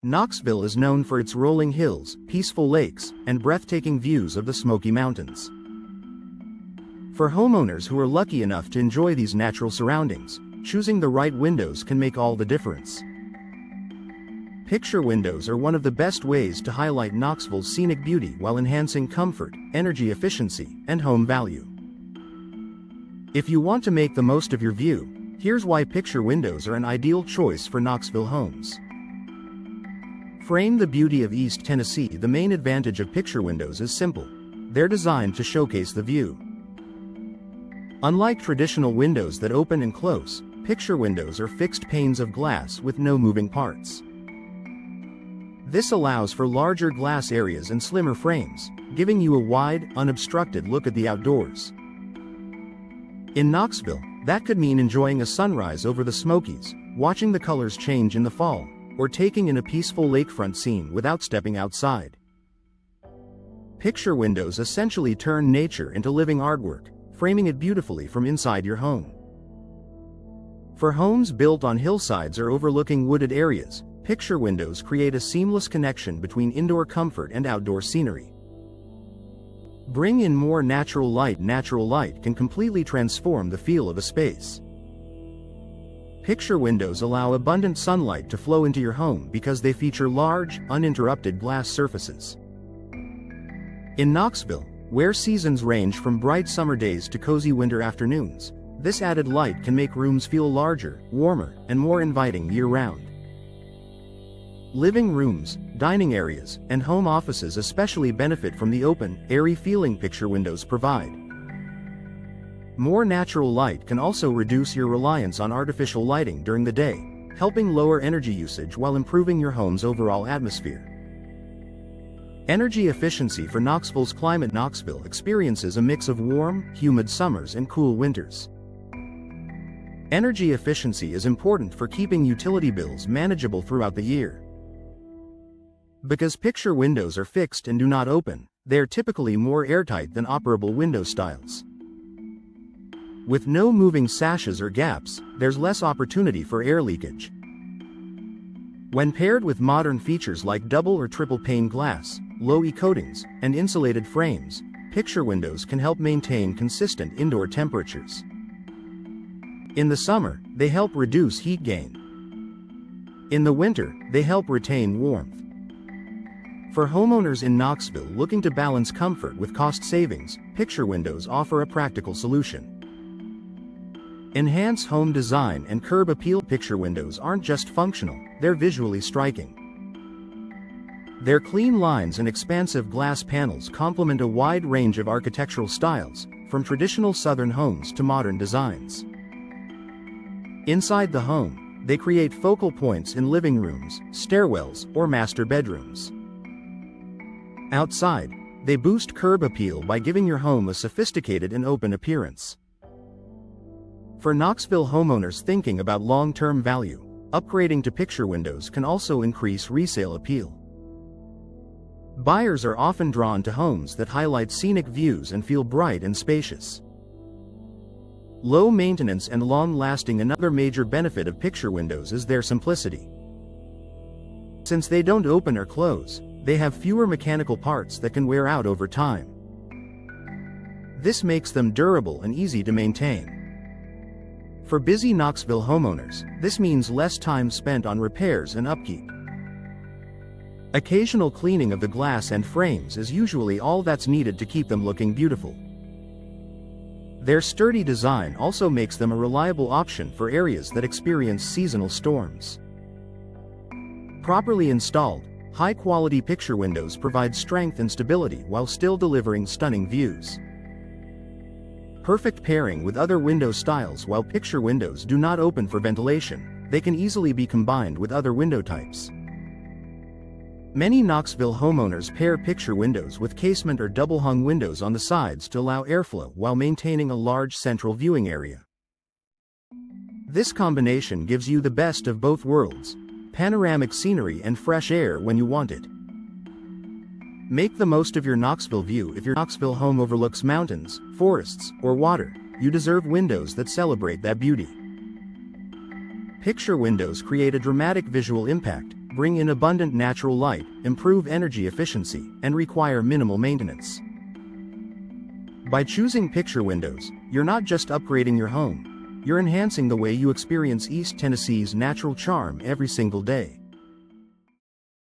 Knoxville is known for its rolling hills, peaceful lakes, and breathtaking views of the Smoky Mountains. For homeowners who are lucky enough to enjoy these natural surroundings, choosing the right windows can make all the difference. Picture windows are one of the best ways to highlight Knoxville's scenic beauty while enhancing comfort, energy efficiency, and home value. If you want to make the most of your view, here's why picture windows are an ideal choice for Knoxville homes. Frame the beauty of East Tennessee. The main advantage of picture windows is simple. They're designed to showcase the view. Unlike traditional windows that open and close, picture windows are fixed panes of glass with no moving parts. This allows for larger glass areas and slimmer frames, giving you a wide, unobstructed look at the outdoors. In Knoxville, that could mean enjoying a sunrise over the Smokies, watching the colors change in the fall, or taking in a peaceful lakefront scene without stepping outside. Picture windows essentially turn nature into living artwork, framing it beautifully from inside your home. For homes built on hillsides or overlooking wooded areas, picture windows create a seamless connection between indoor comfort and outdoor scenery. Bring in more natural light. Natural light can completely transform the feel of a space. Picture windows allow abundant sunlight to flow into your home because they feature large, uninterrupted glass surfaces. In Knoxville, where seasons range from bright summer days to cozy winter afternoons, this added light can make rooms feel larger, warmer, and more inviting year-round. Living rooms, dining areas, and home offices especially benefit from the open, airy feeling picture windows provide. More natural light can also reduce your reliance on artificial lighting during the day, helping lower energy usage while improving your home's overall atmosphere. Energy efficiency for Knoxville's climate. Knoxville experiences a mix of warm, humid summers and cool winters. Energy efficiency is important for keeping utility bills manageable throughout the year. Because picture windows are fixed and do not open, they are typically more airtight than operable window styles. With no moving sashes or gaps, there's less opportunity for air leakage. When paired with modern features like double or triple pane glass, low-E coatings, and insulated frames, picture windows can help maintain consistent indoor temperatures. In the summer, they help reduce heat gain. In the winter, they help retain warmth. For homeowners in Knoxville looking to balance comfort with cost savings, picture windows offer a practical solution. Enhance home design and curb appeal. Picture windows aren't just functional, they're visually striking. Their clean lines and expansive glass panels complement a wide range of architectural styles, from traditional Southern homes to modern designs. Inside the home, they create focal points in living rooms, stairwells, or master bedrooms. Outside, they boost curb appeal by giving your home a sophisticated and open appearance. For Knoxville homeowners thinking about long-term value, upgrading to picture windows can also increase resale appeal. Buyers are often drawn to homes that highlight scenic views and feel bright and spacious. Low maintenance and long-lasting. Another major benefit of picture windows is their simplicity. Since they don't open or close, they have fewer mechanical parts that can wear out over time. This makes them durable and easy to maintain. For busy Knoxville homeowners, this means less time spent on repairs and upkeep. Occasional cleaning of the glass and frames is usually all that's needed to keep them looking beautiful. Their sturdy design also makes them a reliable option for areas that experience seasonal storms. Properly installed, high-quality picture windows provide strength and stability while still delivering stunning views. Perfect pairing with other window styles. While picture windows do not open for ventilation, they can easily be combined with other window types. Many Knoxville homeowners pair picture windows with casement or double-hung windows on the sides to allow airflow while maintaining a large central viewing area. This combination gives you the best of both worlds: panoramic scenery and fresh air when you want it. Make the most of your Knoxville view. If your Knoxville home overlooks mountains, forests, or water, you deserve windows that celebrate that beauty. Picture windows create a dramatic visual impact, bring in abundant natural light, improve energy efficiency, and require minimal maintenance. By choosing Picture Windows, you're not just upgrading your home, you're enhancing the way you experience East Tennessee's natural charm every single day.